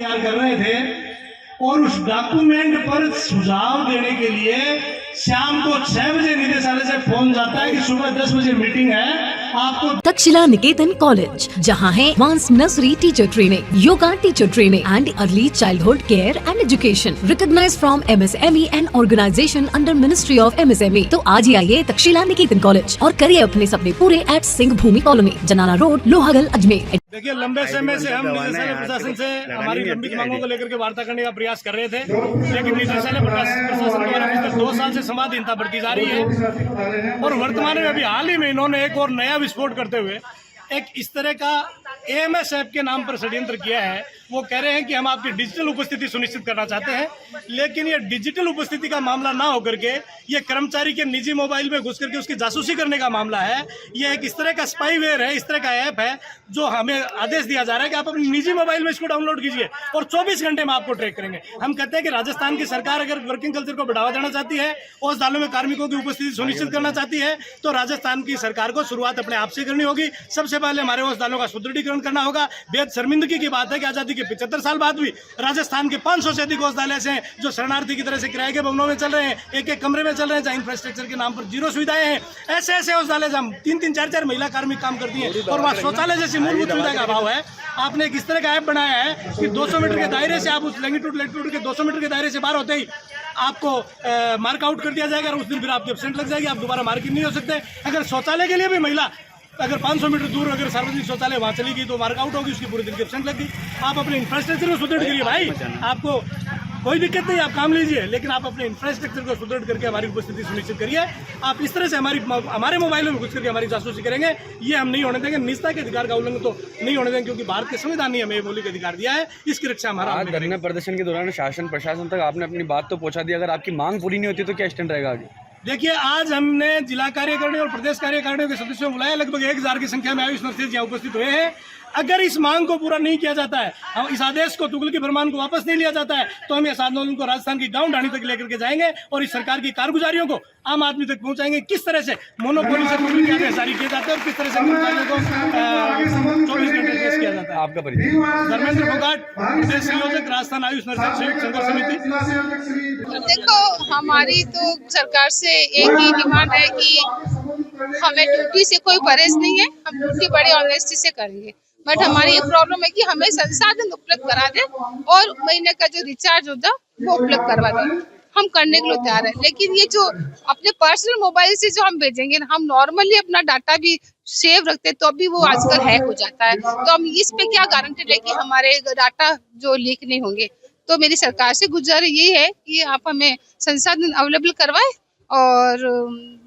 तैयार कर रहे थे और उस डॉक्यूमेंट पर सुझाव देने के लिए शाम को 6 बजे निदेशालय से फोन जाता है कि सुबह 10 बजे मीटिंग है आपको। तक्षशिला निकेतन कॉलेज, जहां है advance nursery teacher training, yoga teacher training and early childhood care and education, recognised from MSME and organisation under ministry of MSME। तो आज ही आइए तक्षशिला निकेतन कॉलेज और करिए अपने सपने पूरे एट सिंह भूमि कॉलोनी, जनाना रोड, लोहागल, अजमेर। देखिए, लंबे समय से हम निदेशालय प्रशासन से हमारी लंबित मांगों को लेकर के वार्ता करने का प्रयास कर रहे थे, लेकिन निदेशालय प्रशासन द्वारा पिछले 2 साल से समाधीनता बढ़ती जा रही है और वर्तमान में अभी हाल ही में इन्होंने एक और नया विस्फोट करते हुए एक इस तरह का AMS ऐप के नाम पर षड्यंत्र किया है। वो कह रहे हैं कि हम आपकी डिजिटल उपस्थिति सुनिश्चित करना चाहते हैं, लेकिन ये डिजिटल उपस्थिति का मामला ना होकर के ये कर्मचारी के निजी मोबाइल में घुस करके उसकी जासूसी करने का मामला है। ये एक इस तरह का स्पाईवेयर है, इस तरह का ऐप है जो हमें आदेश दिया जा रहा है कि आप अपने निजी मोबाइल में इसको डाउनलोड कीजिए और 24 घंटे में आपको ट्रैक करेंगे। हम कहते हैं कि राजस्थान की सरकार अगर वर्किंग कल्चर को बढ़ावा देना चाहती है, औषधालयों में कार्मिकों की उपस्थिति सुनिश्चित करना चाहती है, तो राजस्थान की सरकार को शुरुआत अपने आप से करनी होगी। सबसे पहले हमारे औषधालयों का सुदृढ़ीकरण करना होगा। बेहद शर्मिंदगी की बात है कि आजादी के 75 साल बाद भी राजस्थान के 500 से अधिक औषधालय हैं जो शरणार्थी की तरह से किराए के भवनों में चल रहे हैं, एक कमरे में चल रहे हैं, जहाँ इंफ्रास्ट्रक्चर के नाम पर 0 सुविधाएं हैं। ऐसे औषधालय जहाँ 3-3, 4-4 महिला कार्मिक काम करती हैं और वहाँ शौचालय जैसी मूलभूत सुविधा का अभाव है। आपने एक इस तरह का ऐप बनाया है कि 200 मीटर के दायरे से आप उस लैंगिट्यूड के 200 मीटर के दायरे से बाहर होते ही आपको मार्क आउट कर दिया जाएगा और उस दिन फिर आपकी एब्सेंट लग जाएगी, आप दोबारा मार्किंग नहीं हो सकते। अगर शौचालय के लिए भी महिला अगर 500 मीटर दूर अगर सार्वजनिक शौचालय वहाँ चली गई तो मार्क आउट होगी, उसकी पूरे दिन की एब्सेंट लग गई। आप अपने इंफ्रास्ट्रक्चर को सुदृढ़ करिए भाई, आपको कोई दिक्कत नहीं, आप काम लीजिए, लेकिन आप अपने इंफ्रास्ट्रक्चर को सुदृढ़ करके हमारी उपस्थिति सुनिश्चित करिए। आप इस तरह से हमारे मोबाइलों में घुस करके हमारी जासूसी करेंगे, ये हम नहीं होने देंगे। निजता के अधिकार का उल्लंघन तो नहीं होने देंगे, क्योंकि भारत के संविधान ने हमें मौलिक अधिकार दिया है, इसकी रक्षा हमारा। धरना प्रदर्शन के दौरान शासन प्रशासन तक आपने अपनी बात तो पहुंचा दी, अगर आपकी मांग पूरी नहीं होती तो क्या स्टैंड रहेगा आगे? देखिए, आज हमने जिला कार्यकारिणी और प्रदेश कार्यकारिणी के सदस्यों को बुलाया, लगभग 1000 की संख्या में आयुष नर्सेज यहाँ उपस्थित हुए हैं। अगर इस मांग को पूरा नहीं किया जाता है, हम इस आदेश को, तुगलकी फरमान को वापस नहीं लिया जाता है, तो हम इस आंदोलन को राजस्थान की गांव ढाणी तक लेकर के जाएंगे और इस सरकार की कारगुजारियों को आम आदमी तक पहुंचाएंगे। किस तरह से मोनोपोली से जारी किए जाते हैं और किस तरह से कर्मचारियों को 24 घंटे पेश किया जाता है। आपका परिचय? धर्मेंद्र फोगाट, प्रदेश संयोजक, राजस्थान आयुष नर्सेज संयुक्त संघर्ष समिति। देखो, हमारी तो सरकार से एक ही डिमांड है कि हमें ड्यूटी से कोई परहेज नहीं है, हम ड्यूटी बड़े ऑनेस्टी से करेंगे, बट हमारी ये प्रॉब्लम है कि हमें संसाधन उपलब्ध करा दे और महीने का जो रिचार्ज होता वो उपलब्ध करवा दे। हम करने के लिए तैयार है, लेकिन ये जो अपने पर्सनल मोबाइल से जो हम भेजेंगे, हम नॉर्मली अपना डाटा भी सेव रखते तो अभी वो आजकल हैक हो जाता है, तो हम इस पे क्या गारंटी ले कि हमारे डाटा जो लीक नहीं होंगे। तो मेरी सरकार से गुजारिश ये है कि आप हमें संसाधन अवेलेबल करवाए और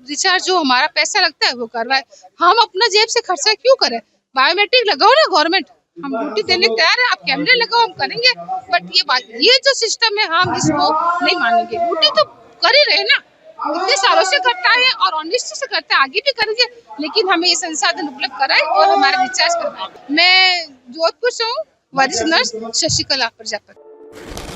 रिचार्ज जो हमारा पैसा लगता है वो करवाए। हम अपना जेब से खर्चा क्यों करें? बायोमेट्रिक लगाओ ना गवर्नमेंट, हम ड्यूटी देने तैयार है, आप कैमरे लगाओ, हम करेंगे, बट ये जो सिस्टम है हम इसको नहीं मानेंगे। ड्यूटी तो कर ही रहे ना, इतने सालों से करता है और ऑनेस्टी से करता है, आगे भी करेंगे, लेकिन हमें ये संसाधन उपलब्ध कराए और हमारा रिचार्ज करवाए। मैं जोधपुर से हूँ, वरिष्ठ नर्स शशिकला प्रजापति।